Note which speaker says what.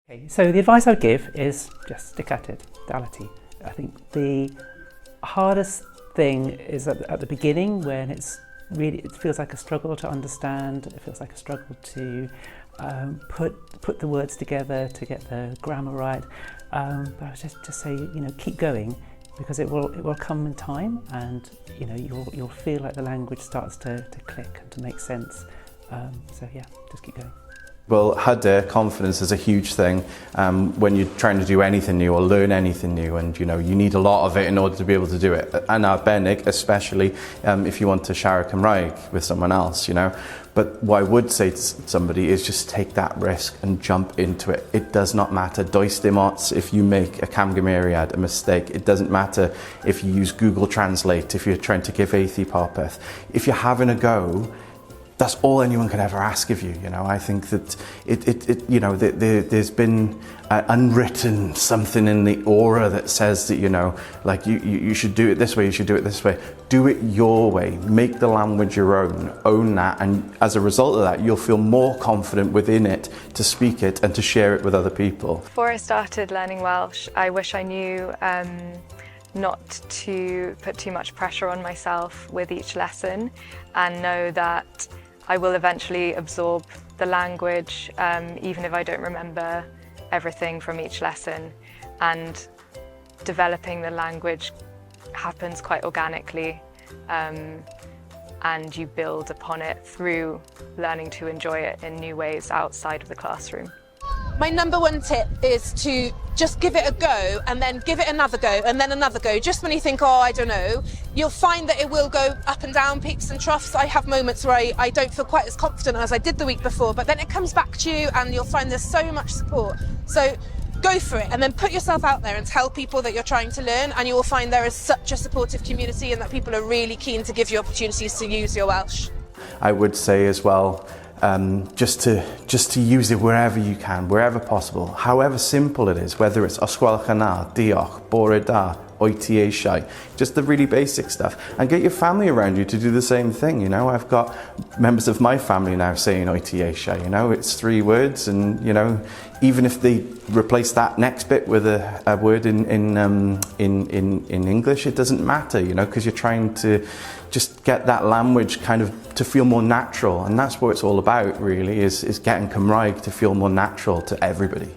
Speaker 1: Okay, so the advice I would give is just stick at it, dality. I think the hardest thing is at the beginning when it feels like a struggle to understand, it feels like a struggle to put the words together to get the grammar right. But I would just say, keep going, because it will come in time, and you'll feel like the language starts to click and to make sense. So yeah, just keep going.
Speaker 2: Well, hyder, confidence is a huge thing when you're trying to do anything new or learn anything new, and you need a lot of it in order to be able to do it. And arbennig, especially if you want to siarad Cymraeg with someone else, But what I would say to somebody is just take that risk and jump into it. It does not matter. Does dim ots if you make a camgymeriad, a mistake. It doesn't matter if you use Google Translate, if you're trying to give eich popeth. If you're having a go, that's all anyone could ever ask of you. I think that there's been unwritten something in the aura that says that you should do it this way, you should do it this way. Do it your way. Make the language your own that, and as a result of that, you'll feel more confident within it to speak it and to share it with other people.
Speaker 3: Before I started learning Welsh, I wish I knew not to put too much pressure on myself with each lesson, and know that I will eventually absorb the language, even if I don't remember everything from each lesson. And developing the language happens quite organically, and you build upon it through learning to enjoy it in new ways outside of the classroom.
Speaker 4: My number one tip is to just give it a go, and then give it another go, and then another go. Just when you think, oh, I don't know, you'll find that it will go up and down, peaks and troughs. I have moments where I don't feel quite as confident as I did the week before, but then it comes back to you and you'll find there's so much support. So go for it, and then put yourself out there and tell people that you're trying to learn, and you will find there is such a supportive community, and that people are really keen to give you opportunities to use your Welsh.
Speaker 2: I would say as well, just to use it wherever you can, wherever possible, however simple it is, whether it's osgwelwch yn dda, diolch, bore da, eich, just the really basic stuff, and get your family around you to do the same thing. I've got members of my family now saying eich, it's 3 words, and even if they replace that next bit with a word in English, it doesn't matter, because you're trying to just get that language kind of to feel more natural, and that's what it's all about really, is getting Cymraeg to feel more natural to everybody.